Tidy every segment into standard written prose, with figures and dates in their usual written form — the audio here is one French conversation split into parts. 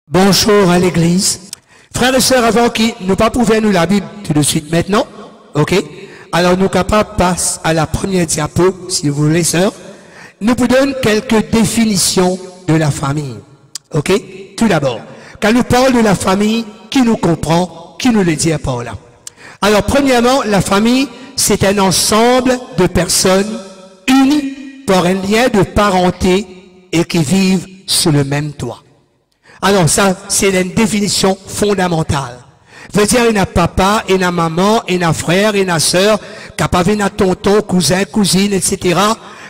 Bonjour à l'église. Frères et sœurs, avant qui nous pas pouvoir nous la Bible tout de suite maintenant, ok? Alors nous capables passe à la première diapo, si vous voulez, sœurs. Nous vous donne quelques définitions de la famille, ok? Tout d'abord, quand nous parlons de la famille, qui nous comprend, qui nous le dit par là? Alors premièrement, la famille, c'est un ensemble de personnes unies par un lien de parenté et qui vivent sous le même toit. Alors ça, c'est une définition fondamentale. Veut dire, il y a papa, il y a maman, il y a frère, il y a sœur, capable, il y a tonton, cousin, cousine, etc.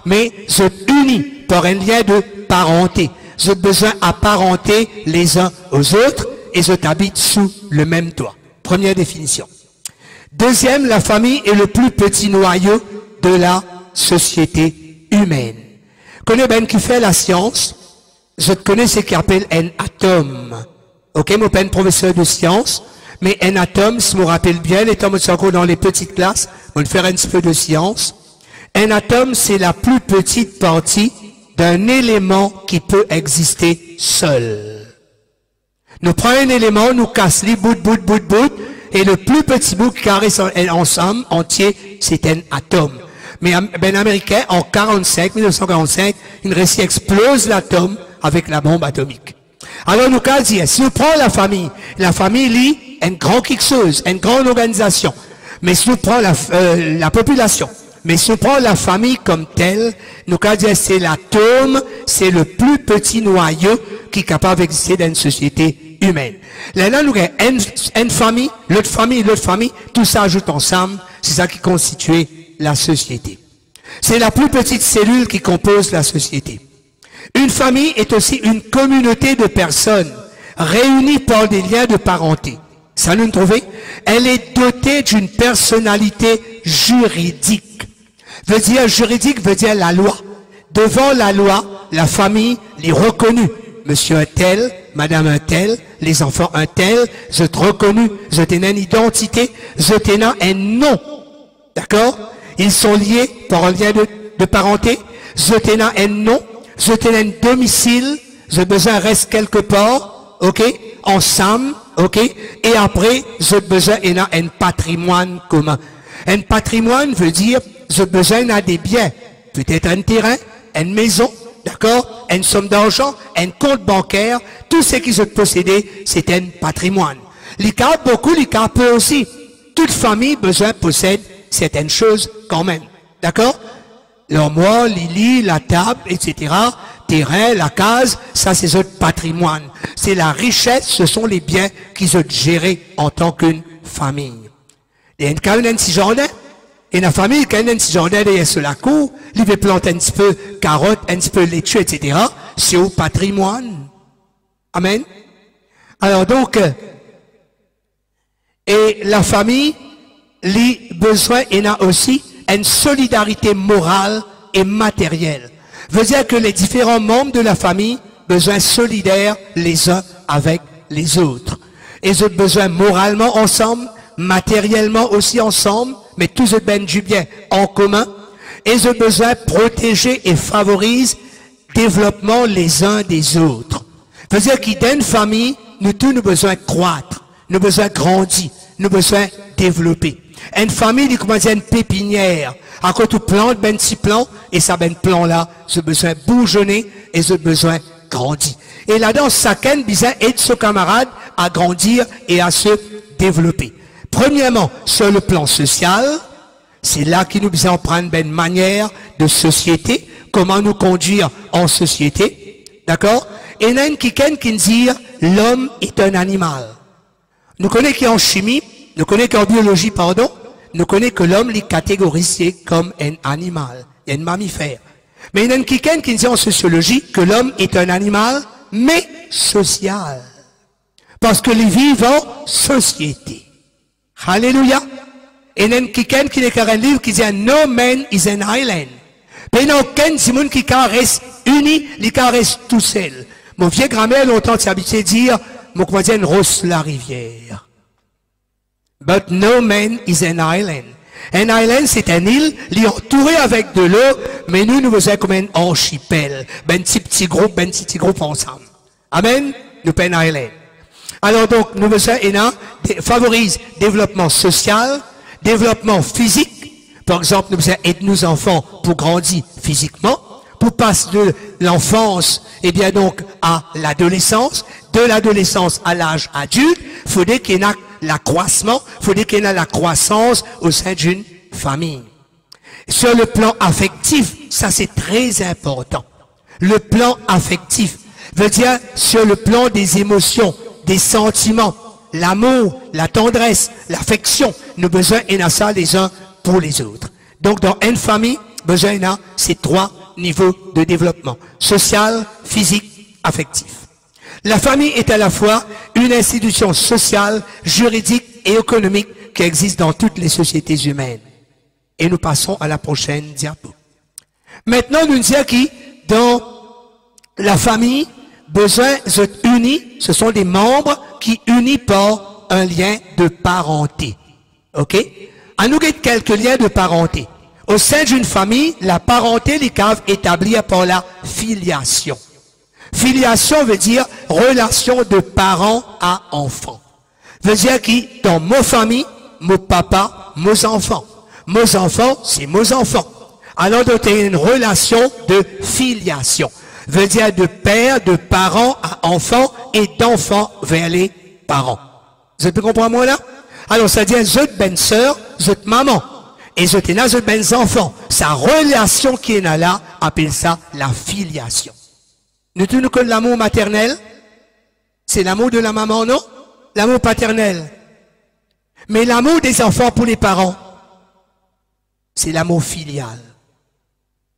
Mais sont unis par un lien de parenté. Ils ont besoin d'apparenter les uns aux autres et ils habitent sous le même toit. Première définition. Deuxième, la famille est le plus petit noyau de la société humaine. Connais ben qui fait la science? Je connais ce qu'on appelle un atome. Ok, moi, pas un professeur de sciences, mais un atome, si je me rappelle bien, étant encore dans les petites classes, on va faire un petit peu de science. Un atome, c'est la plus petite partie d'un élément qui peut exister seul. Nous prenons un élément, nous cassons les bout, et le plus petit bout qui caresse ensemble, entier, c'est un atome. Mais ben américain, en 1945, une récit explose l'atome avec la bombe atomique. Alors nous qu'à dire, si on prend la famille lit une grande quelque chose, une grande organisation. Mais si on prend la population, mais si on prend la famille comme telle, nous qu'à dire c'est l'atome, c'est le plus petit noyau qui est capable d'exister dans une société humaine. Là, nous avons une famille, l'autre famille, tout ça ajoute ensemble, c'est ça qui constitue la société. C'est la plus petite cellule qui compose la société. Une famille est aussi une communauté de personnes réunies par des liens de parenté. Ça nous trouvez? Elle est dotée d'une personnalité juridique. Juridique veut dire la loi. Devant la loi, la famille est reconnue. Monsieur un tel, madame un tel, les enfants un tel, je te reconnus, je t'ai une identité, je t'ai un nom. D'accord? Ils sont liés par un lien de parenté. Je t'ai un nom. Je t'ai un domicile, j'ai besoin reste quelque part, ok, ensemble, ok, et après, j'ai besoin d'un patrimoine commun. Un patrimoine veut dire, j'ai besoin d'un des biens, peut-être un terrain, une maison, d'accord, une somme d'argent, un compte bancaire, tout ce qu'ils ont possédé, c'est un patrimoine. L'ICA, beaucoup, l'ICA peu aussi. Toute famille, besoin, possède certaines choses quand même, d'accord? L'armoire, Lily, la table, etc., terrain, la case, ça c'est notre patrimoine. C'est la richesse, ce sont les biens qu'ils ont gérés en tant qu'une famille. Il y a une petit jardin, et la famille, quand il y a un petit jardin derrière sur la cour, il veut planter un petit peu carottes, un petit peu laitue, etc., c'est au patrimoine. Amen. Alors donc, et la famille, les besoins, il y en a aussi une solidarité morale et matérielle. Veut dire que les différents membres de la famille besoin solidaires les uns avec les autres. Ils ont besoin moralement ensemble, matériellement aussi ensemble, mais tous ont besoin du bien en commun. Ils ont besoin de protéger et favoriser le développement les uns des autres. Veut dire qu'il y a une famille, nous tous nous besoin de croître, nous besoin de grandir, nous besoin de développer. Une famille, il commence à une pépinière. À quoi tu plantes, ben petit plan, et ça, ben plan là, j'ai besoin de bourgeonner, et j'ai besoin de grandir. Et là-dedans, chacun besoin aide son camarade à grandir et à se développer. Premièrement, sur le plan social, c'est là qu'il nous besoin prendre une manière de société, comment nous conduire en société. D'accord? Et il y a une qui dit, l'homme est un animal. Nous connaissons qui en chimie, nous connaissons qu'en biologie, pardon, nous connaissons que l'homme est catégorisé comme un animal, un mammifère. Mais il y a une qui dit en sociologie que l'homme est un animal, mais social. Parce que les vivent en société. Alléluia. Et il y a une qui écrit un livre qui dit No man is an island. Mais il n'y a aucun Simon qui reste uni, il reste tout seul. Mon vieux grand-mère longtemps s'est habitué à dire, mon commandant rosse la rivière. But no man is an island. Un island, c'est une île, il est entouré avec de l'eau, mais nous faisons comme un archipel. Ben petit groupe ensemble. Amen. nous peine à Hélène. Alors donc, nous besoin, favorise développement social, développement physique. Par exemple, nous besoin aider nos enfants pour grandir physiquement, pour passer de l'enfance, et bien donc, à l'adolescence, de l'adolescence à l'âge adulte, il faudrait qu'il y ait l'accroissement, il faudrait qu'il y ait la croissance au sein d'une famille. Sur le plan affectif, ça c'est très important. Le plan affectif veut dire sur le plan des émotions, des sentiments, l'amour, la tendresse, l'affection. Nous avons besoin de ça les uns pour les autres. Donc dans une famille, besoin de ces trois niveaux de développement. Social, physique, affectif. La famille est à la fois une institution sociale, juridique et économique qui existe dans toutes les sociétés humaines. Et nous passons à la prochaine diapo. Maintenant, nous disons qui, dans la famille, besoin d'être unis, ce sont des membres qui unissent par un lien de parenté. OK? À nous avons quelques liens de parenté. Au sein d'une famille, la parenté, les caves établie par la filiation. Filiation veut dire relation de parents à enfants. Veut dire qui, dans mon famille, mon papa, mes enfants. Mes enfants, c'est mes enfants. Alors, donc, il y a une relation de filiation. Veut dire de père, de parents à enfants et d'enfants vers les parents. Vous avez pu comprendre moi là? Alors, ça dit, je ben sœur, je maman. Et je t'ai là, je ben enfants. Sa relation qui est là, appelle ça la filiation. Nous tenons que l'amour maternel, c'est l'amour de la maman, non? L'amour paternel. Mais l'amour des enfants pour les parents, c'est l'amour filial.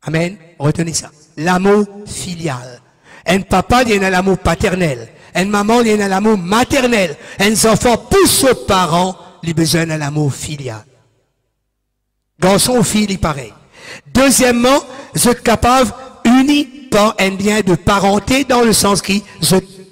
Amen. Retenez ça. L'amour filial. Un papa, il y a l'amour paternel. Une maman, il y a l'amour maternel. Un enfant pousse aux parents, il a besoin de l'amour filial. Garçon ou fille, il est pareil. Deuxièmement, vous êtes capable, unis par un lien de parenté dans le sens qui,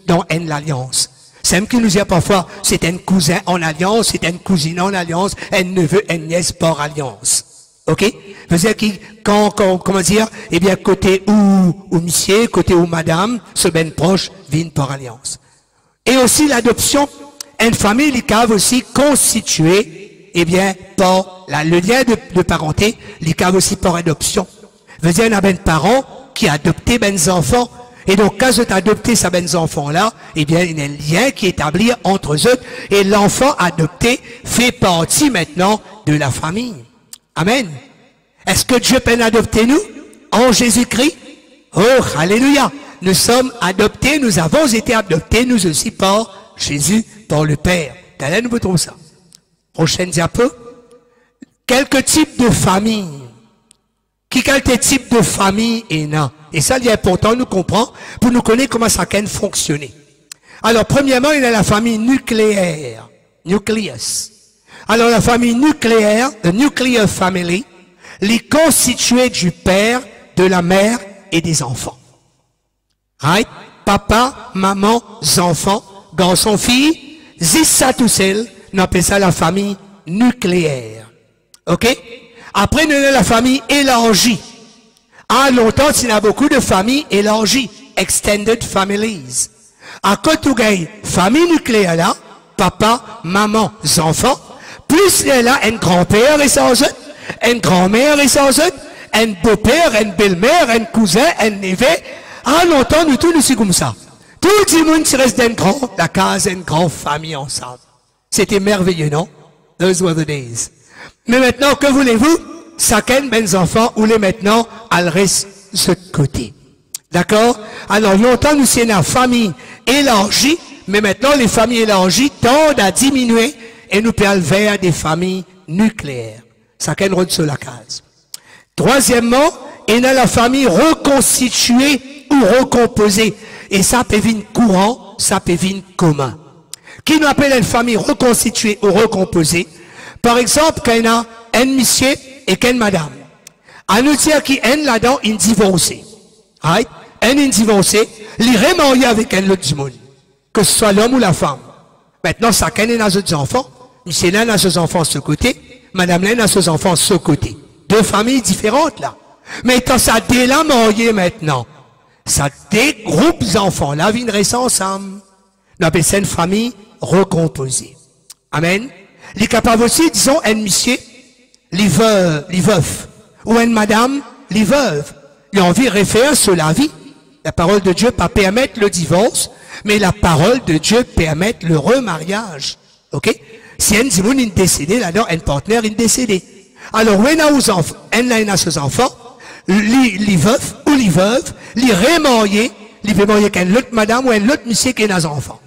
dans une alliance. C'est même qui nous dit parfois, c'est un cousin en alliance, c'est une cousine en alliance, un neveu, une nièce par alliance. OK? C'est-à-dire comment dire, eh bien, côté ou monsieur, côté ou madame, ce ben proche, viennent par alliance. Et aussi l'adoption, une famille, les caves aussi constituée, eh bien, par le lien de parenté, les caves aussi par adoption. Veut dire, il y a ben parents qui a adopté ben enfants. Et donc, quand vous adopté ces ben enfants-là, eh bien, il y a un lien qui est établi entre eux, et l'enfant adopté fait partie maintenant de la famille. Amen. Est-ce que Dieu peut adopter nous en Jésus-Christ? Oh, alléluia. Nous sommes adoptés, nous avons été adoptés, nous aussi, par Jésus, par le Père. Là, nous trouvons ça. Prochaine diapo. Quelques types de familles. Quel type de famille est là? Et ça, il est important, nous comprendre, pour nous connaître comment ça peut fonctionner. Alors, premièrement, il y a la famille nucléaire. Nucleus. Alors, la famille nucléaire, the nuclear family, les constituée du père, de la mère et des enfants. Right? Papa, maman, enfants, garçon, fille, ça tout seul, on appelle ça la famille nucléaire. OK? Après, nous avons la famille élargie. À longtemps, il y a beaucoup de familles élargies, extended families. À côté de famille nucléaire là, papa, maman, enfants, plus il y a là un grand-père et sans eux, une grand-mère et sans eux, un beau-père, une belle-mère, un cousin, un neveu. À longtemps, nous tous nous sommes comme ça. Tout le monde se reste d'une la case, une grande famille ensemble. C'était merveilleux, non? Those were the days. Mais maintenant, que voulez-vous? Chacun mes enfants, ou les maintenant, elle reste ce côté. D'accord? Alors, longtemps, nous sommes une famille élargie, mais maintenant, les familles élargies tendent à diminuer et nous peut aller vers des familles nucléaires. Chacun rentre sur la case. Troisièmement, il y a la famille reconstituée ou recomposée. Et ça peut venir courant, ça peut venir commun. Qui nous appelle une famille reconstituée ou recomposée? Par exemple, quand il y a un monsieur et qu'une madame. À nous dire qu'il y a un là-dedans, il est divorcé. Right? Un est divorcé, il est remarié avec un autre du monde. Que ce soit l'homme ou la femme. Maintenant, chacun est dans ses enfants. Monsieur là dans ses enfants de ce côté, madame là dans ses enfants de ce côté. Deux familles différentes là. Mais quand ça déla marié maintenant, ça dégroupe les enfants là, viennent rester ensemble. Nous appelons ça une famille recomposée. Amen. Les capables aussi, disons, un monsieur, les veufs, ou une madame, les veuves. Il a envie de référer sur la vie. La parole de Dieu pas permettre le divorce, mais la parole de Dieu permet le remariage. Ok? Si un dimoun est décédé, là-dedans, un partenaire est décédé. Alors, où est-ce aux enfants? Un a ses enfants, les veufs ou les veuves, les remariés, les remariés qu'un autre madame ou un autre monsieur qui a des enfants.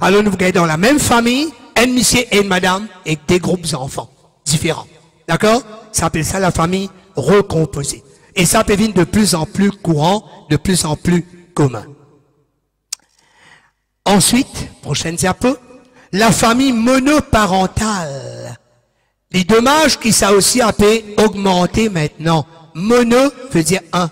Alors, nous voyons dans la même famille, un monsieur et une madame, et des groupes d'enfants différents. D'accord? Ça s'appelle ça la famille recomposée. Et ça peut devenir de plus en plus courant, de plus en plus commun. Ensuite, prochaine diapo, la famille monoparentale. Les dommages qui ça aussi a pu augmenter maintenant. Mono veut dire un.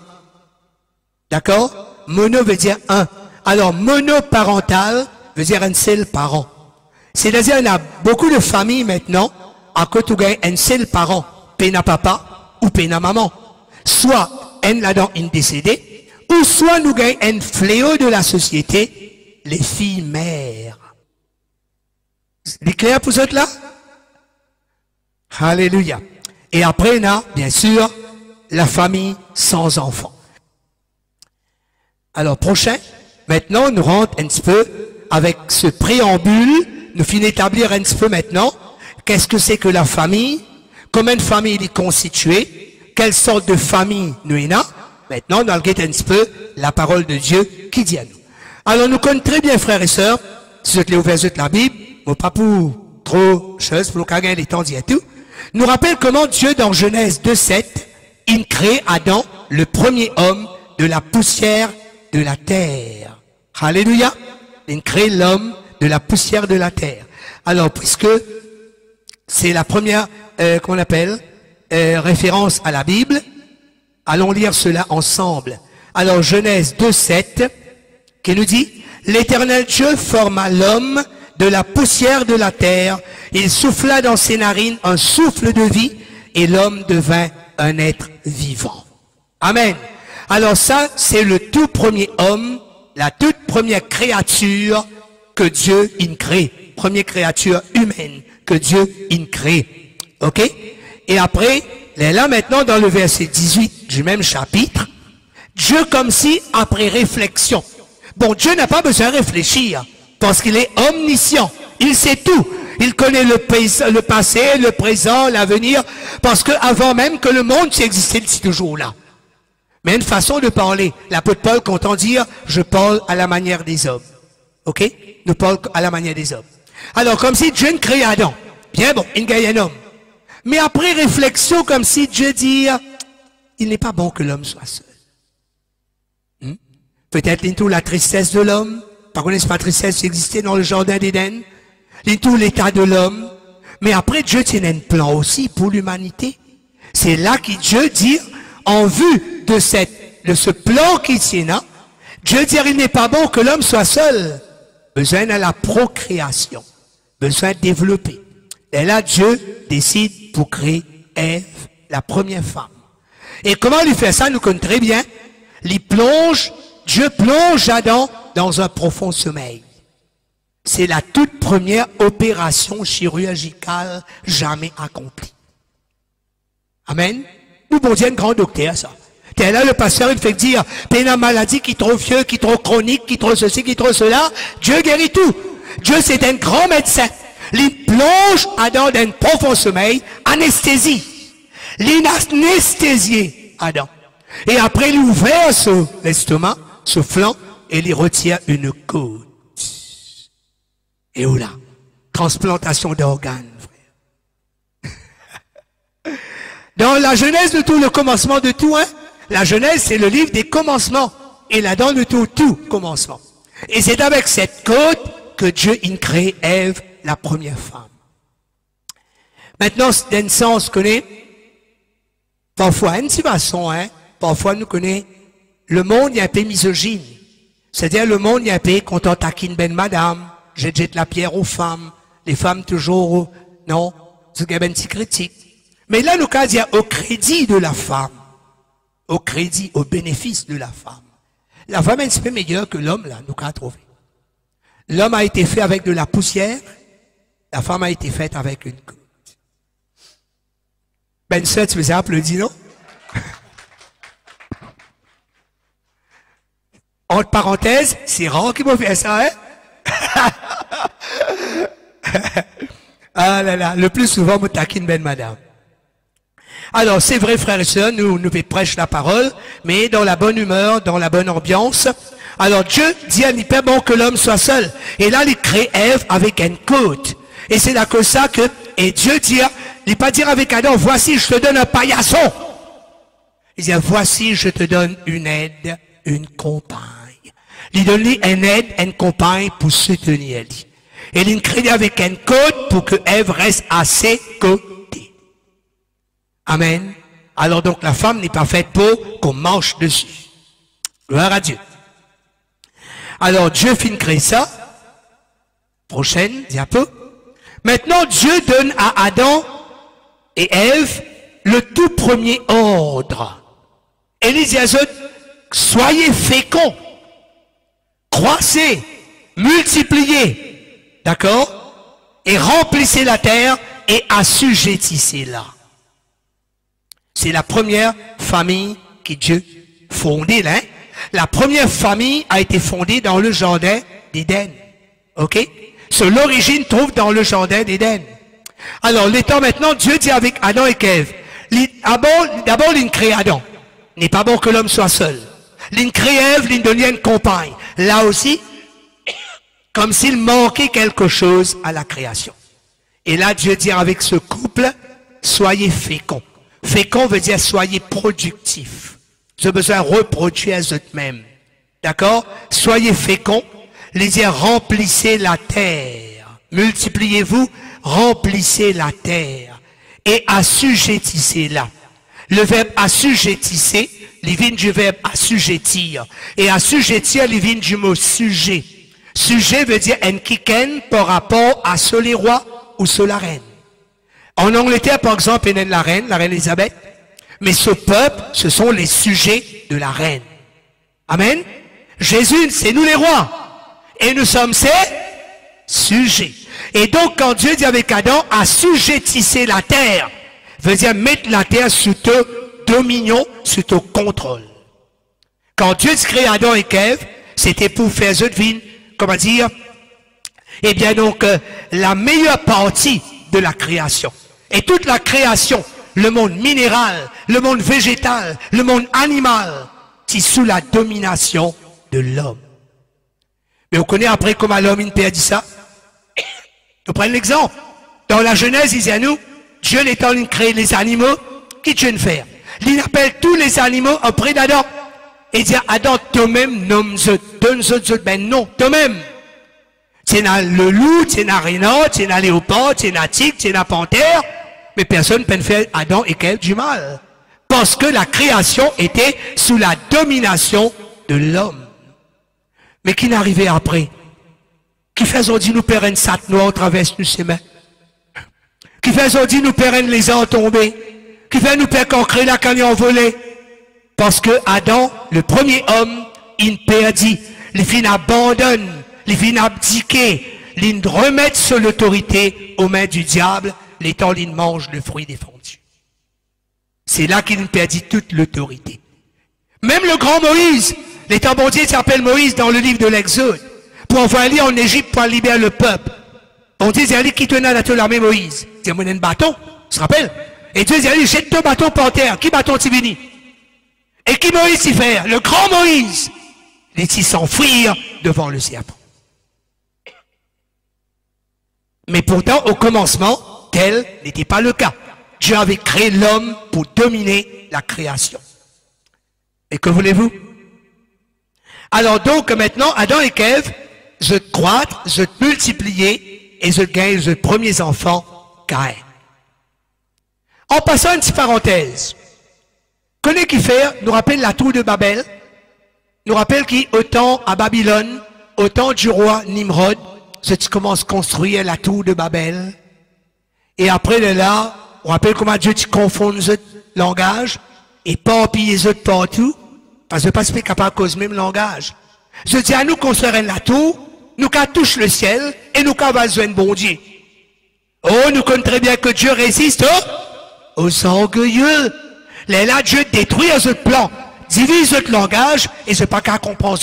D'accord? Mono veut dire un. Alors, monoparental veut dire un seul parent. C'est-à-dire, il y a beaucoup de familles maintenant, à côté où il y a un seul parent, pena papa ou pena maman. Soit un là-dedans est décédé, ou soit nous gagnons un fléau de la société, les filles mères. C'est clair pour ce là? Alléluia. Et après, on a, bien sûr, la famille sans enfants. Alors, prochain, maintenant, nous rentrons un petit peu avec ce préambule, nous finissons d'établir un petit peu maintenant, qu'est-ce que c'est que la famille, comment une famille est constituée, quelle sorte de famille nous y a. Maintenant, nous allons regarder un petit peu la parole de Dieu qui dit à nous. Alors, nous connaissons très bien, frères et sœurs, si vous avez ouvert la Bible, mais pas pour trop choses, pour gagner les temps d'y et tout, nous rappelle comment Dieu, dans Genèse 2:7, il crée Adam, le premier homme, de la poussière de la terre. Alléluia. Il crée l'homme de la poussière de la terre. Alors, puisque c'est la première, qu'on appelle, référence à la Bible, allons lire cela ensemble. Alors, Genèse 2:7, qui nous dit, l'Éternel Dieu forma l'homme de la poussière de la terre, il souffla dans ses narines un souffle de vie, et l'homme devint un être vivant. Amen. Alors ça, c'est le tout premier homme, la toute première créature que Dieu a créée. Première créature humaine que Dieu a créée. Ok? Et après, là maintenant dans le verset 18 du même chapitre, Dieu comme si, après réflexion. Bon, Dieu n'a pas besoin de réfléchir, parce qu'il est omniscient. Il sait tout. Il connaît le passé, le présent, l'avenir, parce que avant même que le monde existait, il est toujours là. Mais une façon de parler. L'apôtre Paul comptant dire, je parle à la manière des hommes. Ok? Nous parlons à la manière des hommes. Alors, comme si Dieu crée Adam. Bien bon, il gagne un homme. Mais après réflexion, comme si Dieu dit, il n'est pas bon que l'homme soit seul. Peut-être tout la tristesse de l'homme. Par contre, n'est-ce pas tristesse qui existait dans le jardin d'Éden? Tout l'état de l'homme. Mais après, Dieu tient un plan aussi pour l'humanité. C'est là que Dieu dit, en vue de ce plan qui tient là, Dieu dit, il n'est pas bon que l'homme soit seul. Besoin de la procréation. Besoin de développer. Et là, Dieu décide pour créer Ève, la première femme. Et comment il fait ça, nous connaissons très bien. Dieu plonge Adam dans un profond sommeil. C'est la toute première opération chirurgicale jamais accomplie. Amen. Nous, bon Dieu, un grand docteur, ça. T'es là, le pasteur, il fait dire, t'es une maladie qui est trop vieux, qui est trop chronique, qui est trop ceci, qui est trop cela. Dieu guérit tout. Dieu, c'est un grand médecin. Il plonge Adam dans un profond sommeil, anesthésie. Il anesthésié Adam. Et après, il ouvre l'estomac, ce flanc, et il retire une côte. Et où là? Transplantation d'organes, frère. Dans la Genèse de tout, le commencement de tout, hein? La Genèse, c'est le livre des commencements. Et là-dedans, de tout commencement. Et c'est avec cette côte que Dieu a créé Ève, la première femme. Maintenant, dans le sens, connaît, parfois, une façon, hein? Parfois, nous connaissons, le monde, il y a un peu misogyne. C'est-à-dire, le monde, il y a un peu, quand on taquine ben madame, je jette la pierre aux femmes, les femmes toujours, non, c'est un petit critique. Mais là, nous cas, il y a au crédit de la femme, au crédit, au bénéfice de la femme. La femme est un petit peu meilleure que l'homme, là, nous cas trouvé. L'homme a été fait avec de la poussière, la femme a été faite avec une côte. Ben ça, tu faisais applaudir, non? Entre parenthèses, c'est rare qu'il m'a fait ça, hein? Ah là là, le plus souvent, me taquine ben madame. Alors, c'est vrai, frères et sœurs, nous prêchons la parole, mais dans la bonne humeur, dans la bonne ambiance. Alors, Dieu dit à l'hyper bon que l'homme soit seul. Et là, il crée Ève avec une côte. Et c'est là que ça que, et Dieu dit, il pas dire avec Adam, voici, je te donne un paillasson. Il dit, voici, je te donne une aide, une compagne. Il donne une aide, une compagne pour soutenir lui. Et il crée avec une côte pour que Ève reste à ses côtés. Amen. Alors donc, la femme n'est pas faite pour qu'on marche dessus. Gloire à Dieu. Alors, Dieu finit de créer ça. Prochaine diapo. Maintenant, Dieu donne à Adam et Ève le tout premier ordre. Et il dit à eux, soyez féconds, croissez, multipliez, d'accord? Et remplissez la terre et assujettissez-la. C'est la première famille que Dieu fondée, là. Hein? La première famille a été fondée dans le jardin d'Éden. Ok? L'origine trouve dans le jardin d'Éden. Alors, l'étant maintenant, Dieu dit avec Adam et Ève, d'abord, il crée Adam. Il n'est pas bon que l'homme soit seul. Il crée Ève, il donne une compagne. Là aussi, comme s'il manquait quelque chose à la création. Et là, Dieu dit avec ce couple, soyez féconds. Fécond veut dire soyez productifs. Vous avez besoin de reproduire eux-mêmes. D'accord? Soyez féconds. Les dire remplissez la terre. Multipliez-vous, remplissez la terre. Et assujettissez-la. Le verbe assujettissez, il vient du verbe assujettir. Et assujettir, il vient du mot sujet. Sujet veut dire en kiken par rapport à ce les rois ou ce la reine. En Angleterre, par exemple, il y a la reine Elisabeth. Mais ce peuple, ce sont les sujets de la reine. Amen. Jésus, c'est nous les rois. Et nous sommes ses sujets. Et donc, quand Dieu dit avec Adam, assujettissez la terre, veut dire mettre la terre sous ton dominion, sous ton contrôle. Quand Dieu crée Adam et Ève, c'était pour faire eux devine, comment dire, eh bien donc, la meilleure partie de la création. Et toute la création, le monde minéral, le monde végétal, le monde animal, c'est sous la domination de l'homme. Mais on connaît après comment l'homme il perdit ça. On prend l'exemple. Dans la Genèse, il dit à nous, Dieu l'étant de créer les animaux, qui Dieu ne fait? Il appelle tous les animaux auprès d'Adam. Et il dit à Adam, toi-même, nomme-eux, donne-eux, ben non, toi-même. Tu as le loup, tu as renard, tu as léopard, tu as tigre, tu as panthère, mais personne ne peut faire Adam et Ève du mal. Parce que la création était sous la domination de l'homme. Mais qui n'arrivait après? Qui faisait dit nous pérenne sat noir traverse nous chemin? Qui faisait dit nous pérenne les ans tombés? Qui fait nous père qu'on crée la canne envolée? Parce que Adam, le premier homme, il perdit, les filles abandonnent, les filles abdiquent, ils remettent sur l'autorité aux mains du diable, les temps ils mangent le fruit défendu. C'est là qu'il perdit toute l'autorité. Même le grand Moïse, l'état bon Dieu s'appelle Moïse dans le livre de l'Exode, pour envoyer en Égypte pour libérer le peuple. Bon Dieu dit, qui tenait à l'armée Moïse? Il dit, un bâton, tu te rappelles? Et Dieu dit, jette ton bâton par terre. Qui bâton t'y vini? Et qui Moïse y fait? Le grand Moïse. Il dit s'enfuir devant le serpent. Mais pourtant, au commencement, tel n'était pas le cas. Dieu avait créé l'homme pour dominer la création. Et que voulez-vous? Alors donc, maintenant, Adam et Ève, je croître, je multiplier, et je gagne les premiers enfants, Caïn. En passant une petite parenthèse, connaît qui fait, nous rappelle la tour de Babel, nous rappelle qui, au temps à Babylone, au temps du roi Nimrod, tu commences à construire la tour de Babel, et après de là, on rappelle comment Dieu tu confonds le langage, et pas piller les autres partout, parce que pas se capable à cause même langage. Je dis à nous construire la tour, nous qu'à touche le ciel et nous qu'à besoin de bon Dieu. Oh, nous connaissons très bien que Dieu résiste aux orgueilleux. Là, Dieu détruit ce plan, divise notre langage et c'est pas qu'à comprendre.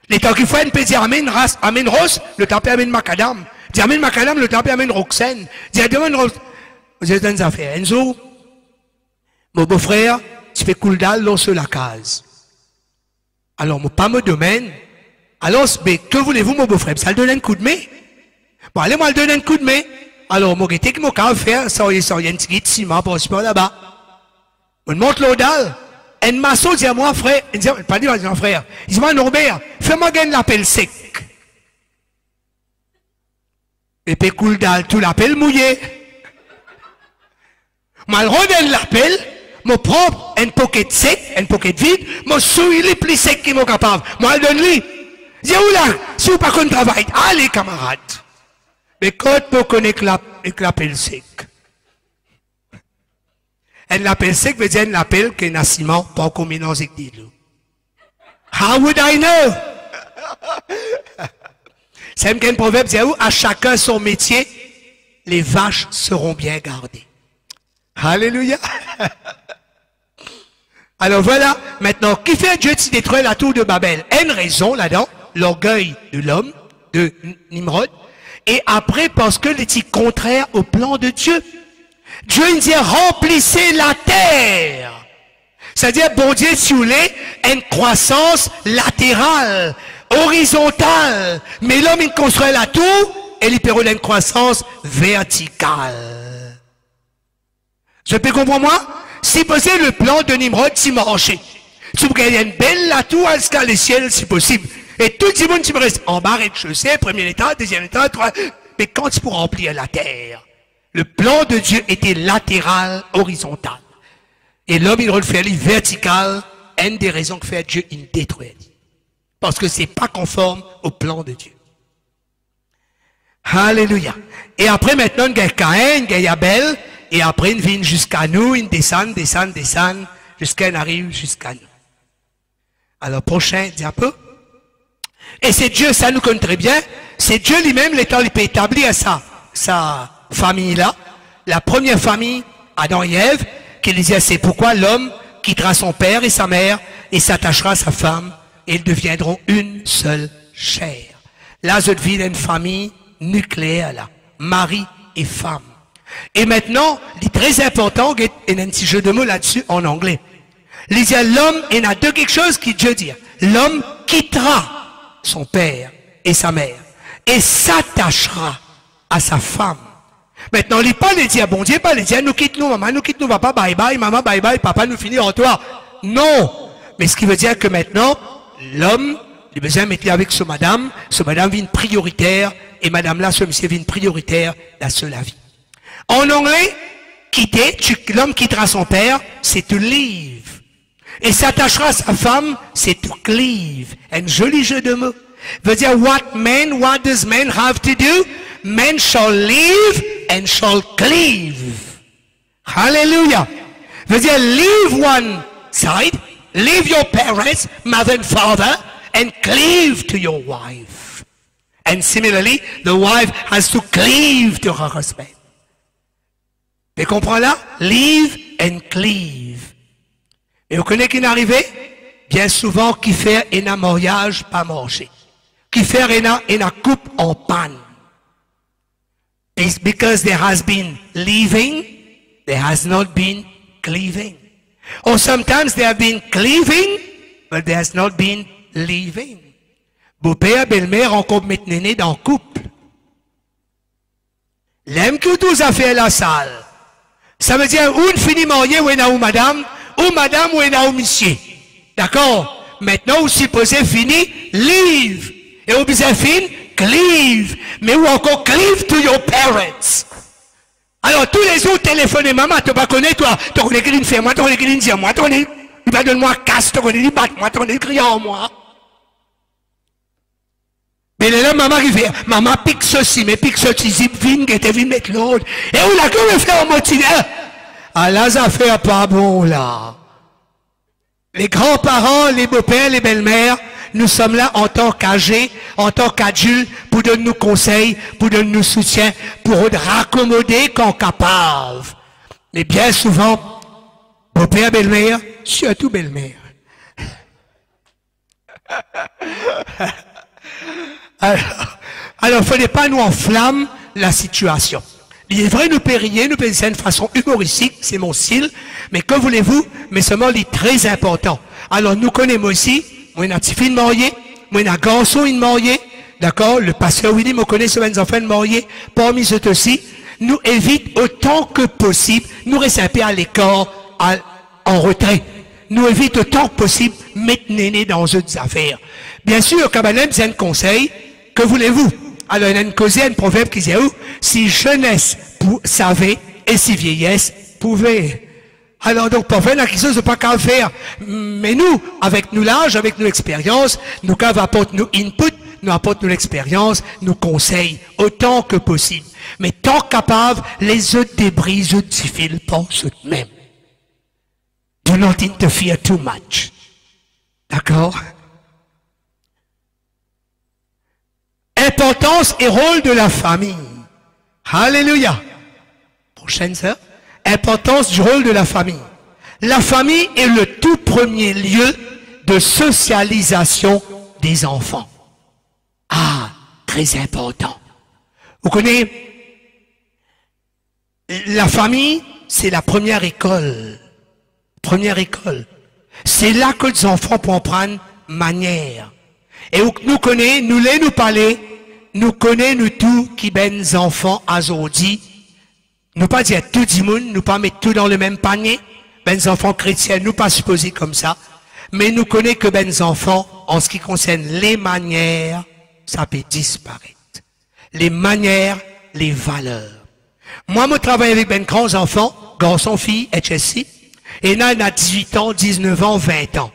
Les temps qu'il faut un petit amène race, amène rose, le temps amène macadam. Dis amène macadam, le temps amène roxane. Dis amène rose. Vous êtes dans les affaires. Enzo, mon beau-frère, tu fais cool dalle dans la case. Alors, mon pas me domaine. Alors, mais que voulez-vous, mon beau-frère? Ça le donne un coup de main. Bon, allez, moi, le donne un coup de main. Alors, mon gâté, mon cas faire, ça, il y a un petit ciment pour se là-bas. On monte l'eau dalle. Un maçon dit à moi, frère, il dit, pas dit à mon frère, il dit, moi, Norbert, fais-moi gagner l'appel sec. Et puis, coule dalle, tout l'appel mouillé. Moi, le redonne l'appel, moi, prends un pocket sec, un pocket vide, moi, souille les plus secs qui m'ont capable. Moi, le donne-lui. Dis, où là, si vous pas qu'on travaille, allez, camarades. Mais quand vous connaissez l'appel sec, un appel sec veut dire un appel qui est un ciment pas comme une avec des loups. How would I know? C'est un proverbe qui dit à chacun son métier, les vaches seront bien gardées. Alléluia. Alors voilà, maintenant, qui fait Dieu de détruire la tour de Babel? Une raison là-dedans, l'orgueil de l'homme, de Nimrod, et après parce que c'est contraire au plan de Dieu. Dieu il dit remplissez la terre. C'est-à-dire, bon Dieu, si vous voulez, une croissance latérale, horizontale. Mais l'homme, il construit la tour, et il peut une croissance verticale. Je peux comprendre moi? Si possible, le plan de Nimrod, si marché. Si vous gagnez une belle la tour, à l'escale des ciels, si possible. Et tout le monde, qui me reste en barre et de chaussée, premier état, deuxième état, troisième. Mais quand il faut remplir la terre, le plan de Dieu était latéral, horizontal. Et l'homme, il le fait vertical. Une des raisons que fait Dieu, il détruit. Parce que c'est pas conforme au plan de Dieu. Alléluia. Et après, maintenant, il y a Caïn, il y a Abel. Et après, il vient jusqu'à nous, il descend, jusqu'à il arrive jusqu'à nous. Alors, prochain diapo. Et c'est Dieu, ça nous connaît très bien. C'est Dieu lui-même, l'étant, il peut établir sa famille-là. La première famille, Adam et Ève, qui disait, c'est pourquoi l'homme quittera son père et sa mère et s'attachera à sa femme et ils deviendront une seule chair. Là, je vis une famille nucléaire, là. Mari et femme. Et maintenant, il est très important, il y a un petit jeu de mots là-dessus en anglais. Il dit, l'homme, il y a deux quelque chose qui Dieu dit. L'homme quittera son père et sa mère et s'attachera à sa femme. Maintenant, il n'est pas les dire, bon Dieu, pas les dire, nous quitte nous, maman, nous quitte nous, papa, bye bye, maman, bye bye, papa, nous finit en toi. Non. Mais ce qui veut dire que maintenant, l'homme, il a besoin de mettre avec ce madame vient prioritaire, et madame là, ce monsieur vient prioritaire dans la vie. En anglais, quitter, l'homme quittera son père, c'est to leave. Et s'attachera à sa femme, c'est to cleave. Un joli jeu de mots. Veut dire, what does man have to do? Man shall leave and shall cleave. Hallelujah. Veut dire, leave one side, leave your parents, mother and father, and cleave to your wife. And similarly, the wife has to cleave to her husband. Tu comprends là? Leave and cleave. Et vous connaissez qui est arrivé? Bien souvent, qui fait un mariage pas marché. Qui fait une coupe en panne. It's because there has been leaving, there has not been cleaving. Or sometimes there have been cleaving, but there has not been leaving. Beau-père, belle-mère, encore mettre néné dans le couple. L'aime que tous a fait la salle. Ça veut dire, ou une finit mariée, ou une ou madame, ou une monsieur. D'accord? Maintenant, vous supposez fini, leave. Et vous besoin fin, cleave. Mais ou encore cleave to your parents. Alors, tous les autres téléphones, maman, tu pas connais, toi, tu connais qu'il fait moi, tu connais qu'il dit moi, tu connais, il va donner moi casse, tu connais, il bat moi, tu connais, il crie en moi. Mais là, maman qui fait, maman pique ceci, mais pique ceci, zip vine, qui était vine mettre l'autre. Et où là, que me fait en motiver? Ah là, ça fait pas bon, là. Les grands-parents, les beaux-pères, les belles-mères, nous sommes là en tant qu'âgés, en tant qu'adultes, pour donner nos conseils, pour donner nos soutiens, pour raccommoder quand capable. Mais bien souvent, beau-père, belle-mère, surtout belle-mère. Alors, faudrait pas nous enflammer la situation. Il est vrai, nous périer, nous périer de façon humoristique, c'est mon style, mais que voulez-vous, mais seulement il est très important. Alors, nous connaissons aussi, moi, un petit fille marié, moi, un garçon, il marié, d'accord, le pasteur Willy me connaît, mes enfants mariés, parmi eux aussi, nous évite autant que possible, nous restons un peu à l'écart, en retrait. Nous évite autant que possible, mettre néné dans d'autres affaires. Bien sûr, quand même, c'est un conseil, que voulez-vous? Alors, il y a une cause, un proverbe qui dit, si jeunesse savait et si vieillesse pouvait. Alors, donc, parfois, il y a quelque chose de pas qu'à faire. Mais nous, avec nous l'âge, avec nos expériences, nous, quand apporte nos inputs, nous apporte nos expériences, nos conseils, autant que possible. Mais tant capable, les autres débris, les autres difficiles, pensent eux-mêmes. Do not interfere too much. D'accord? Importance et rôle de la famille. Alléluia. Prochaine sœur. Importance du rôle de la famille. La famille est le tout premier lieu de socialisation des enfants. Ah, très important. Vous connaissez, la famille, c'est la première école. Première école. C'est là que les enfants pourront prendre manière. Et nous connaissons, nous les nous parler, nous connaissons nous tous qui ben enfants aujourd'hui. Nous pas dire tout du monde, nous pas mettre tout dans le même panier. Ben enfants chrétiens, nous pas supposer comme ça. Mais nous connaissons que ben enfants, en ce qui concerne les manières, ça peut disparaître. Les manières, les valeurs. Moi, je travaille avec ben grands enfants, garçons, filles, HSC. Et là, il a 18 ans, 19 ans, 20 ans.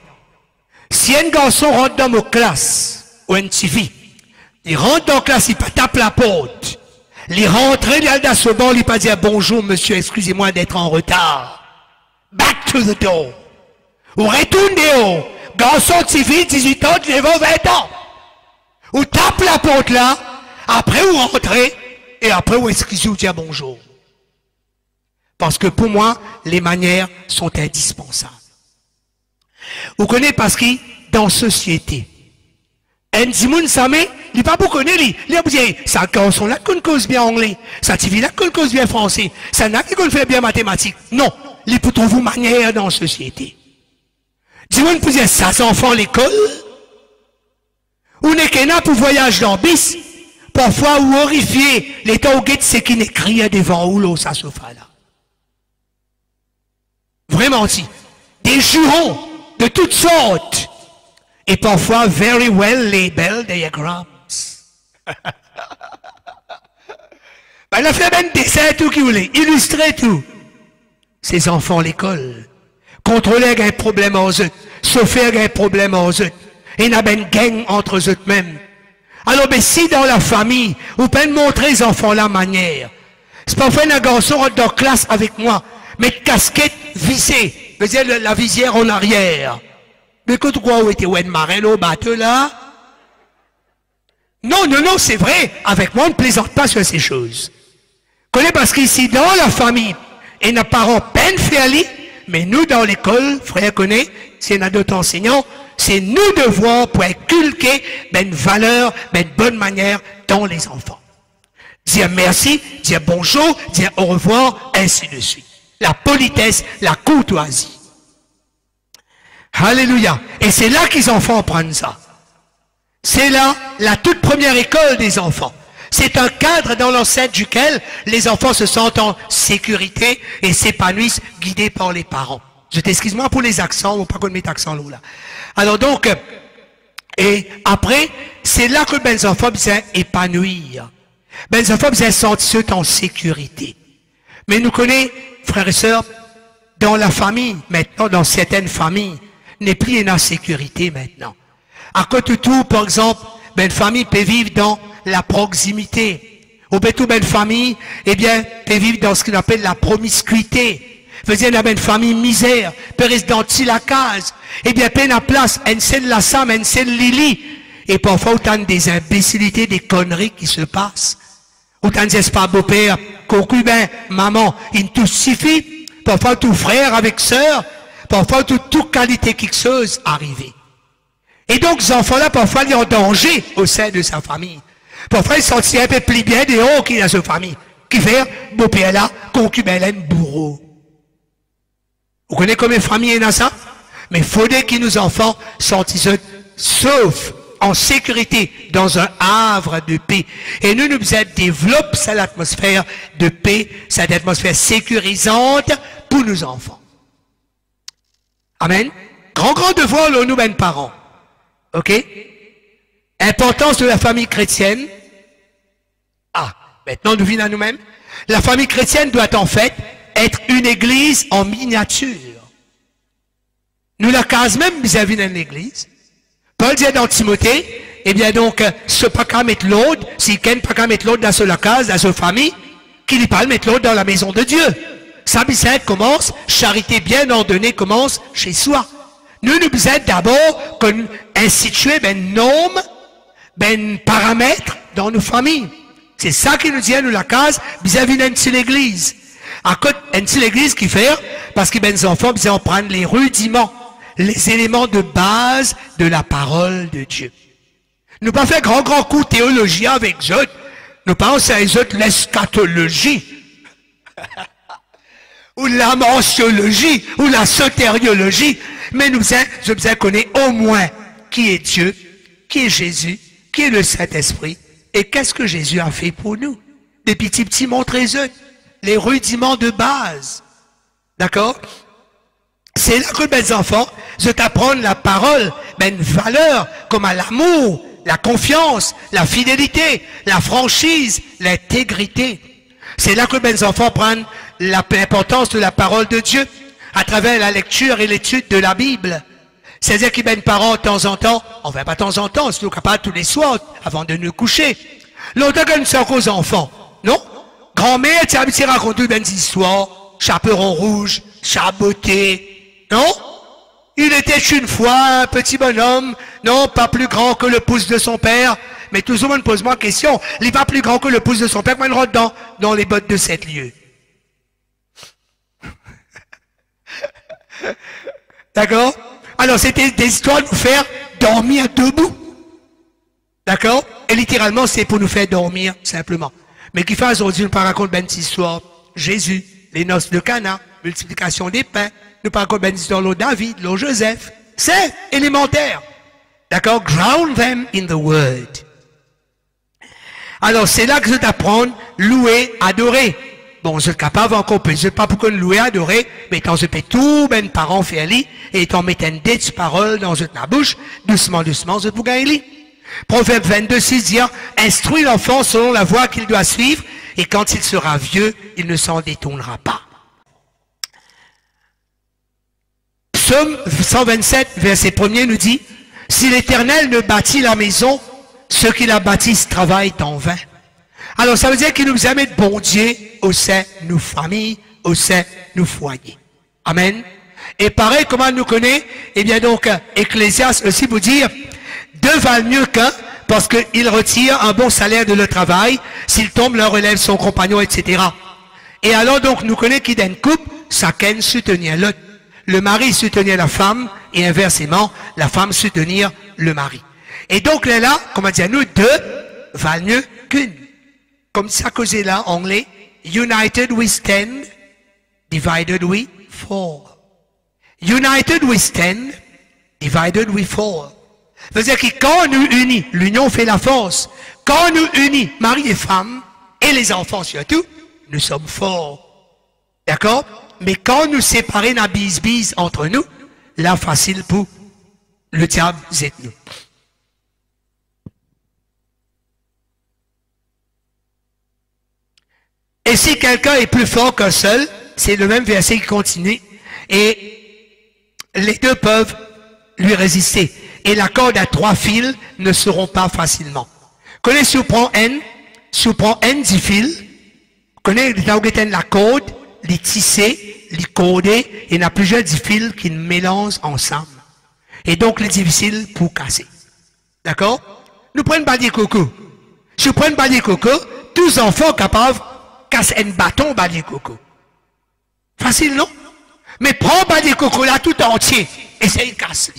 Si un garçon rentre dans ma classe, ou une fille, il rentre dans la classe, il tape la porte. Il rentre, il a dans ce banc, il pas dire bonjour monsieur, excusez-moi d'être en retard. Back to the door. Ou retourne dehors. Garçon, fille, 18 ans, 19 ans, 20 ans. Ou tape la porte là, après vous rentrez, et après vous excusez, vous dire bonjour. Parce que pour moi, les manières sont indispensables. Vous connaissez parce que dans la société, un dimoun samé, il n'est pas beaucoup connu, il a dit, ça garçon là qu'on cause bien anglais, ça TV là qu'on cause bien français, ça n'a qu'on fait bien mathématiques. Non, il peut trouver manière dans la société. Dimoun peut dire, ça enfants à l'école, ou n'est qu'un pour voyage dans bis, parfois ou horrifié, les temps où c'est qui n'écrit devant ou l'eau, ça se fait là. Vraiment dit. Des jurons de toutes sortes. Et parfois, very well labeled diagrams. Ben, il a fait ben dessin tout qui voulait, illustrer tout. Ces enfants à l'école, contrôler un problème aux autres, se faire un problème aux autres. Et il y a ben gang entre eux mêmes. Alors, ben, si dans la famille, vous pouvez montrer les enfants la manière. C'est parfois un garçon rentre dans la classe avec moi, mais casquette vissée, veut dire la visière en arrière. Mais que tu crois où était Wen Marello, bateau là? Non, non, non, c'est vrai. Avec moi, on ne plaisante pas sur ces choses. Connais parce qu'ici, dans la famille, et nos parents peine faire lit, mais nous, dans l'école, frère connaît, c'est a d'autres enseignants, c'est nous devoir pour inculquer une valeur, une bonne manière dans les enfants. Dire merci, dire bonjour, dire au revoir, ainsi de suite. La politesse, la courtoisie. Alléluia. Et c'est là que les enfants apprennent ça. C'est là la toute première école des enfants. C'est un cadre dans l'enceinte duquel les enfants se sentent en sécurité et s'épanouissent guidés par les parents. Je t'excuse-moi pour les accents, ou pas qu'on met accent là. Alors donc, et après, c'est là que les enfants viennent épanouir. Les enfants viennent sentir en sécurité. Mais nous connaissons, frères et sœurs, dans la famille, maintenant, dans certaines familles, n'est plus en sécurité maintenant. À côté de tout, par exemple, une famille peut vivre dans la proximité. Ou bien toute une famille, eh bien, peut vivre dans ce qu'on appelle la promiscuité. Faisait une famille misère, périsse dans la case. Eh bien, peine à place, en scène la Sam, en scène Lily. Et parfois, autant des imbécilités, des conneries qui se passent. Autant des pas beau-père, concubin, maman, il tout suffit. Parfois, tout frère avec sœur. Parfois, toute qualité quelque chose arrivé. Et donc, ces enfants-là, parfois, ils sont en danger au sein de sa famille. Parfois, ils sont un peu plus bien des hauts qu'il a sa famille. Qui fait, beau-père là, concubin là, bourreau. Vous connaissez combien de familles il y a ça? Mais il faudrait que nos enfants sont saufs, en sécurité, dans un havre de paix. Et nous développons cette atmosphère de paix, cette atmosphère sécurisante pour nos enfants. Amen. Grand devoir, nous, ben parents. OK? Importance de la famille chrétienne. Ah, maintenant nous venons à nous-mêmes. La famille chrétienne doit en fait être une église en miniature. Nous la case même vis-à-vis d'une église. Paul dit dans Timothée, eh bien donc, ce pas qu'à mettre l'autre, si quelqu'un pas qu'à mettre l'autre dans la case, dans sa famille, qu'il n'est pas le mettre l'autre dans la maison de Dieu. Ça, ça commence, charité bien ordonnée commence chez soi. Nous sommes d'abord instituer ben normes, ben paramètres dans nos familles. C'est ça qui nous dit à nous la case vis-à-vis d'une petite église. À côté d'une petite église qui fait, parce que ben les enfants, ils prennent les rudiments, les éléments de base de la parole de Dieu. Nous pas fait grand coup de théologie avec eux. Nous pensons à eux l'eschatologie. Ou la mentiologie, ou la sotériologie. Mais nous connaissons au moins qui est Dieu, qui est Jésus, qui est le Saint-Esprit, et qu'est-ce que Jésus a fait pour nous. Des petits montrez-eux, les rudiments de base. D'accord? C'est là que mes enfants, je t'apprends la parole, mais une valeur comme à l'amour, la confiance, la fidélité, la franchise, l'intégrité. C'est là que mes enfants prennent l'importance de la parole de Dieu à travers la lecture et l'étude de la Bible. C'est-à-dire qu'ils mènent parents de temps en temps, enfin pas de temps en temps, c'est nous capables tous les soirs avant de nous coucher. L'autre que nous sommes aux enfants, non? Grand-mère, tu as habitué à raconter des histoires, chaperon rouge, chaboté, non? Il était une fois un petit bonhomme, non, pas plus grand que le pouce de son père, mais tout le monde pose-moi la question, il n'est pas plus grand que le pouce de son père, mais il rentre dans les bottes de 7 lieues. D'accord? Alors, c'était des histoires de nous faire dormir debout. D'accord? Et littéralement, c'est pour nous faire dormir, simplement. Mais qui fait aujourd'hui, nous raconte une histoire. Jésus, les noces de Cana, multiplication des pains, nous raconte une histoire de David, de Joseph. C'est élémentaire. D'accord? Ground them in the word. Alors, c'est là que je t'apprends, louer, adorer. Bon, je suis capable encore plus. Je sais pas pourquoi louer, adorer, mais quand je fais tout, ben, parents faire lit, et quand mettre une dette parole dans la bouche, doucement, je peux gagner. Proverbe 22, 6 dit, instruis l'enfant selon la voie qu'il doit suivre, et quand il sera vieux, il ne s'en détournera pas. Psaume 127, verset 1er nous dit, si l'Éternel ne bâtit la maison, ceux qui la bâtissent travaillent en vain. Alors, ça veut dire qu'il nous amène bon Dieu au sein de nos familles, au sein de nos foyers. Amen. Et pareil, comment nous connaît? Eh bien, donc, Ecclésiaste aussi vous dire, deux valent mieux qu'un, parce qu'ils retirent un bon salaire de leur travail, s'il tombe, leur relève son compagnon, etc. Et alors, donc, nous connaissons qu'il y a une couple, chacun soutenir l'autre. Le mari soutenir la femme, et inversement, la femme soutenir le mari. Et donc, là, comment dire, nous, deux valent mieux qu'une. Comme ça causé là, anglais, united we stand, divided we fall. United we stand, divided we fall. C'est-à-dire que quand nous unis, l'union fait la force. Quand nous unis, mari et femme, et les enfants surtout, nous sommes forts. D'accord? Mais quand nous séparons la bise-bise entre nous, là, facile pour le diable, c'est nous. Et si quelqu'un est plus fort qu'un seul, c'est le même verset qui continue, et les deux peuvent lui résister. Et la corde à 3 fils ne seront pas facilement. Connaissez, si vous prenez N 10 fils, connaissez la corde, les tisser, les codés, il y en a plusieurs fils qui mélangent ensemble. Et donc, c'est difficile pour casser. D'accord? Nous prenons balier coco. Si vous prenez balier coco, tous les enfants capables de casser un bâton balier coco. Facile, non? Mais prends balier coco là tout entier. Essaye de casser.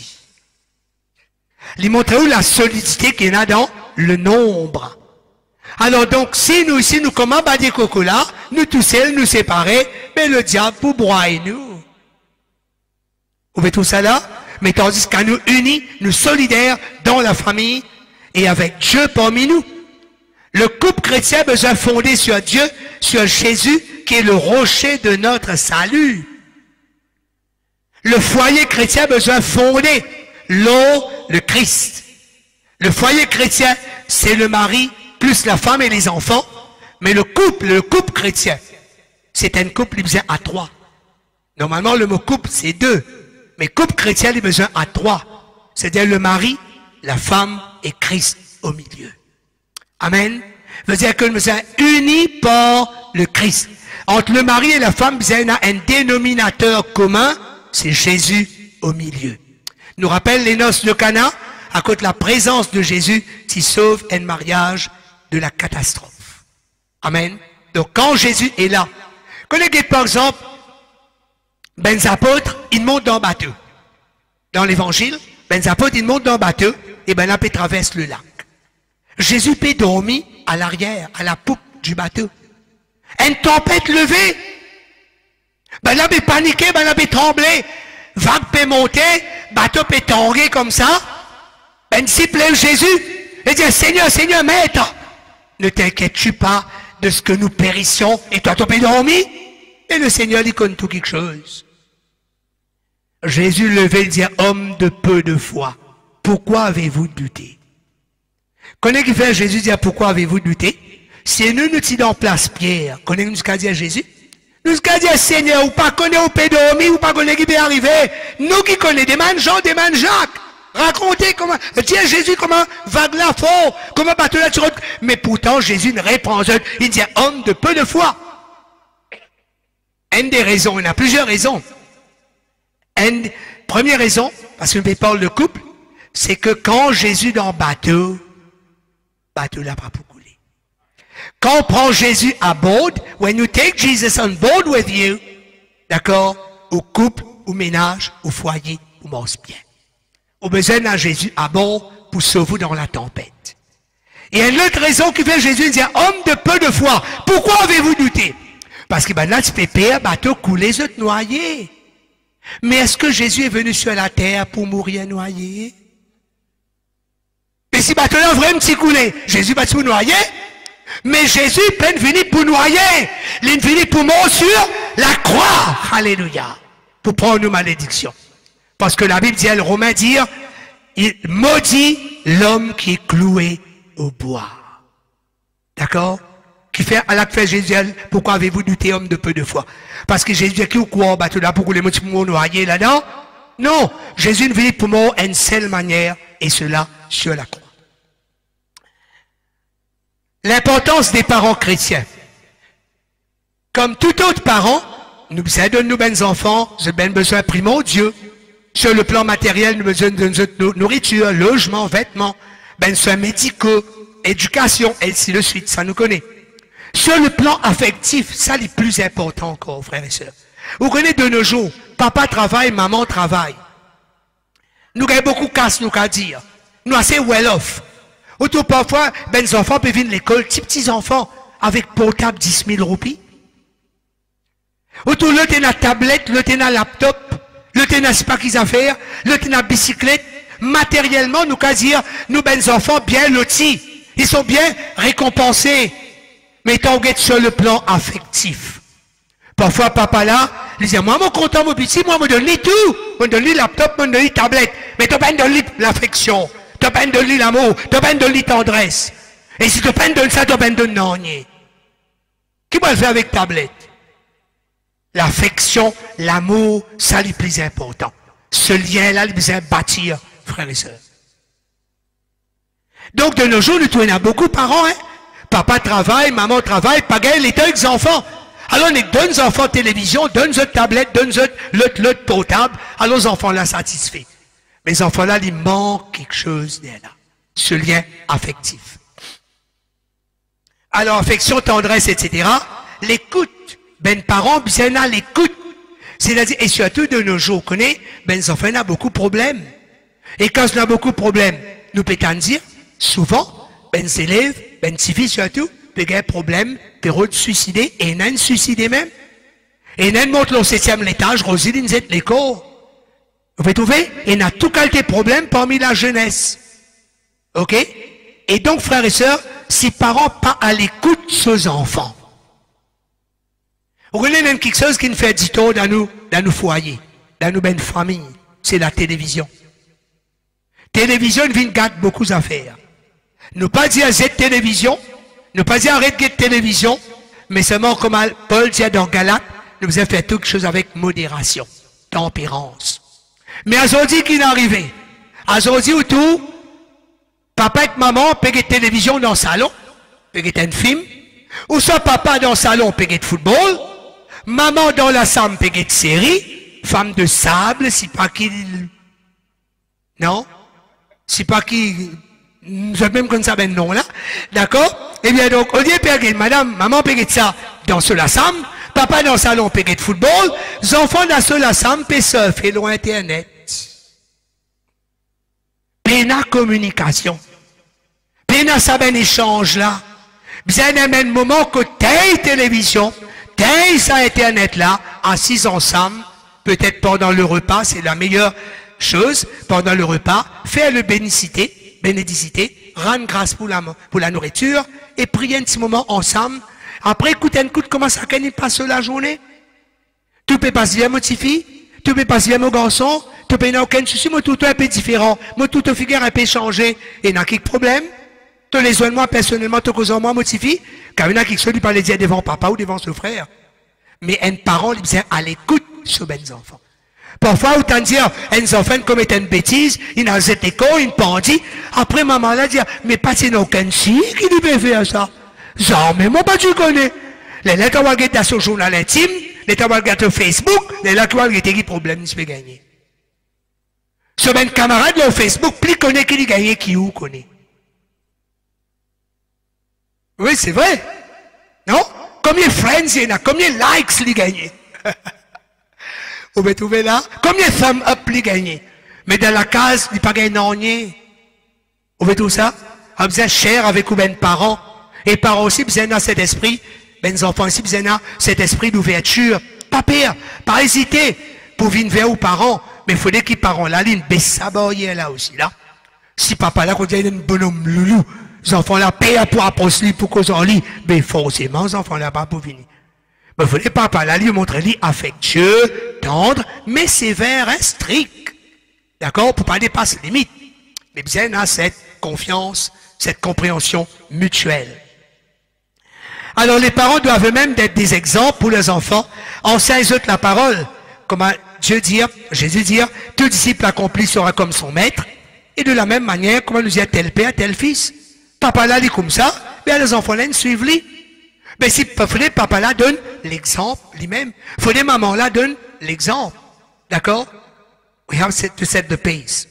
Il montre où la solidité qu'il y en a dans le nombre. Alors donc, si nous ici, nous commandons balier coco là, nous tous seuls, nous séparer, mais le diable pour broyer nous. Vous voyez tout ça là? Mais tandis qu'à nous unis, nous solidaires dans la famille et avec Dieu parmi nous. Le couple chrétien a besoin de fonder sur Dieu, sur Jésus, qui est le rocher de notre salut. Le foyer chrétien a besoin de fonder l'eau, le Christ. Le foyer chrétien, c'est le mari, plus la femme et les enfants. Mais le couple chrétien, c'est un couple qui besoin à 3. Normalement, le mot couple, c'est 2. Mais couple chrétien, il a besoin à 3. C'est-à-dire le mari, la femme et Christ au milieu. Amen. Ça veut dire que nous sommes unis par le Christ. Entre le mari et la femme, il y a un dénominateur commun, c'est Jésus au milieu. Nous rappelle les noces de Cana, à cause de la présence de Jésus qui sauve un mariage de la catastrophe. Amen. Donc quand Jésus est là, connaissez par exemple, les apôtres, ils montent dans le bateau. Dans l'évangile, les apôtres, ils montent dans le bateau, et là, ils traversent le lac. Jésus peut dormir à l'arrière, à la poupe du bateau. Une tempête levée. Là, il paniqué, là, il tremblé. Vague peut monter, bateau peut tanguer comme ça. Disciple Jésus, il dit, Seigneur, Seigneur, maître, ne t'inquiètes-tu pas de ce que nous périssions, et toi, tu peux dormir? Et le Seigneur, il connaît tout quelque chose. Jésus levait et dit, homme de peu de foi, pourquoi avez-vous douté? Connaissez qui fait Jésus dire, pourquoi avez-vous douté? Si nous nous disons en place Pierre, connaissez nous ce dit à Jésus? Nous ce dit à Seigneur, ou pas connaît ou peut dormir, ou pas connaît qui peut arriver. Nous qui connaissons des man Jean, des man Jacques. Racontez comment, dis à Jésus comment vague la fort, comment bateau la sur. Mais pourtant, Jésus ne répond pas. Il dit, homme de peu de foi. Une des raisons, il y en a plusieurs raisons. Première raison, parce qu'on parle de couple, c'est que quand Jésus dans le bateau n'a pas pour couler. Quand on prend Jésus à bord, when you take Jesus on board with you, d'accord, au couple, au ménage, au foyer, au mange bien. On a besoin d'un Jésus à bord pour sauver dans la tempête. Et une autre raison qui fait Jésus dire, homme de peu de foi, pourquoi avez-vous douté? Parce que là, tu peux perdre, bateau couler, se noyer. Mais est-ce que Jésus est venu sur la terre pour mourir noyé? Et si bateau là vraiment petit couler, Jésus va tout noyer? Mais Jésus peut venir pour noyer. Il est venu pour mourir sur la croix. Alléluia. Pour prendre nos malédictions. Parce que la Bible dit, le Romain dit, il maudit l'homme qui est cloué au bois. D'accord? Qui fait, à la fait Jésus, pourquoi avez-vous douté, homme de peu de foi? Parce que Jésus dit, qui ou quoi, bateau là, pour les mots noyer là-dedans? Non. Jésus ne vit pour mourir une seule manière, et cela sur la croix. L'importance des parents chrétiens. Comme tout autre parent, nous aidons nos bons enfants, nous avons besoin de primer Dieu. Sur le plan matériel, nous avons besoin de nourriture, logement, vêtements, soins médicaux, éducation, et ainsi de suite, ça nous connaît. Sur le plan affectif, ça c'est le plus important encore, frères et sœurs. Vous connaissez de nos jours, papa travaille, maman travaille. Nous avons beaucoup de casse, nous qu'à dire. Nous assez well off. Autour parfois, les enfants peuvent venir à l'école, petits enfants, avec portable 10 000 roupies. Autour, l'autre, il y a tablette, l'autre, il y a laptop, l'autre, il y a pas qu'ils affaires, l'autre, il y a bicyclette. Matériellement, nous qu'à dire, nous, enfants, bien lotis. Ils sont bien récompensés. Mais on est sur le plan affectif. Parfois, papa là, il dit, moi, mon content, mon petit, moi, me donne tout. Me donne laptop, me donne tablette. Mais tu pas de l'affection. Tu pas de l'amour. Tu pas de tendresse. Et si tu pas de ça, tu pas de non. Qui va le faire avec tablette? L'affection, l'amour, ça c'est le plus important. Ce lien-là, il besoin de bâtir, frères et sœurs. Donc, de nos jours, nous avons beaucoup de parents, hein. Papa travaille, maman travaille, pagaille les deux enfants. Alors, on donne aux enfants télévision, donne aux tablettes, donne le portable, alors les enfants là satisfaits. Mais les enfants là, il manque quelque chose là. Ce lien affectif. Alors, affection, tendresse, etc. L'écoute. Ben, parents, bien à l'écoute. C'est-à-dire, et surtout de nos jours, connaît, ben, les enfants ont beaucoup de problèmes. Et quand on a beaucoup de problèmes, nous peut-on dire, souvent, ben, les élèves, ben, les filles surtout, peuvent avoir des problèmes, peuvent se suicider, et ils ont suicidé même. Et ils montent au 7e étage, Rosine, ils l'école. Vous pouvez trouver? Et il y a tout qualité de problèmes parmi la jeunesse. OK? Et donc, frères et sœurs, si parents pas à l'écoute de ces enfants, vous voyez même quelque chose qui nous fait du tort dans nos foyers, dans nos belles familles, c'est la télévision. Télévision vient gâter beaucoup d'affaires. Ne pas dire cette télévision, ne pas dire arrête de télévision, mais seulement comme Paul dit dans Galates, nous avons fait quelque chose avec modération, tempérance. Mais aujourd'hui qui est arrivé, aujourd'hui autour, papa et maman peuvent la télévision dans le salon, peuvent un film, ou soit papa dans le salon peut de football, maman dans la salle peut de série, femme de sable, si pas qu'il... Non? Si pas qu'il... Nous avons même comme ça ben non là, d'accord? Eh bien donc, au lieu de madame, maman peut de ça dans la salle, papa dans le salon peut de football, les enfants dans la salle peuvent surfer loin Internet. Pena communication. Pena ça ben échange là. Bien un moment que telle télévision, tel ça Internet là, assis ensemble, peut-être pendant le repas, c'est la meilleure chose, pendant le repas, faire le bénédicité, rendre grâce pour la nourriture, et prier un petit moment ensemble. Après, écoute comment ça passe la journée. Tu peux passer bien, mon petit fille, tu peux passer bien, mon garçon, tu peux n'aucun souci, moi tout est un peu différent, moi tout figure un peu changé, et il y a quelques problèmes. Tu les soins moi personnellement, tu causes moi, mon petit fille, car il y a quelque chose qui parle dire devant papa ou devant son frère. Mais un parent, il vient à l'écoute sur les enfants. Parfois, autant dire, un enfant commet une bêtise, il a cette école, il pendit, après maman là dit, mais pas c'est aucun si qui lui peut faire ça. Jamais, moi pas tu connais. Les lettres qui regarder sur le journal intime, les lettres qui regarder sur Facebook, les lettres qui regarder qui problème, il se fait gagner. Sur un camarade sur Facebook, plus connaît qu'il gagne, qui ou connaît. Oui, c'est vrai. Non? Combien de friends il y en a? Combien de likes il gagne? Vous pouvez trouver là? Combien de thumbs up il gagne? Mais dans la case, il n'y a pas gagné rien. Vous voyez tout ça? On a besoin cher avec ben parents. Et parents aussi, besoin dans cet esprit. Ben les enfants aussi, besoin dans cet esprit d'ouverture. Pas pire, pas hésiter pour venir vers aux parents. Mais il faudrait qu'ils parents là, ils baissent sa barrière là aussi, là. Si papa là, quand il y a un bonhomme loulou, les enfants là, payent pour apostler, pour qu'on s'en lit, mais forcément, les enfants là, pas pour venir. Mais il faudrait papa là, lui montrer lui affectueux, tendre, mais sévère, hein, strict. D'accord? Pour pas dépasser les limites. Mais bien, à cette confiance, cette compréhension mutuelle. Alors, les parents doivent eux-mêmes être des exemples pour leurs enfants. Enseigne la parole. Comme Jésus dit, tout disciple accompli sera comme son maître. Et de la même manière, comment nous dit tel père, tel fils. Papa là, il est comme ça, mais les enfants là, ils suivent lui. Mais si papa là donne l'exemple lui-même, maman là donne l'exemple. D'accord? We have to set the pace.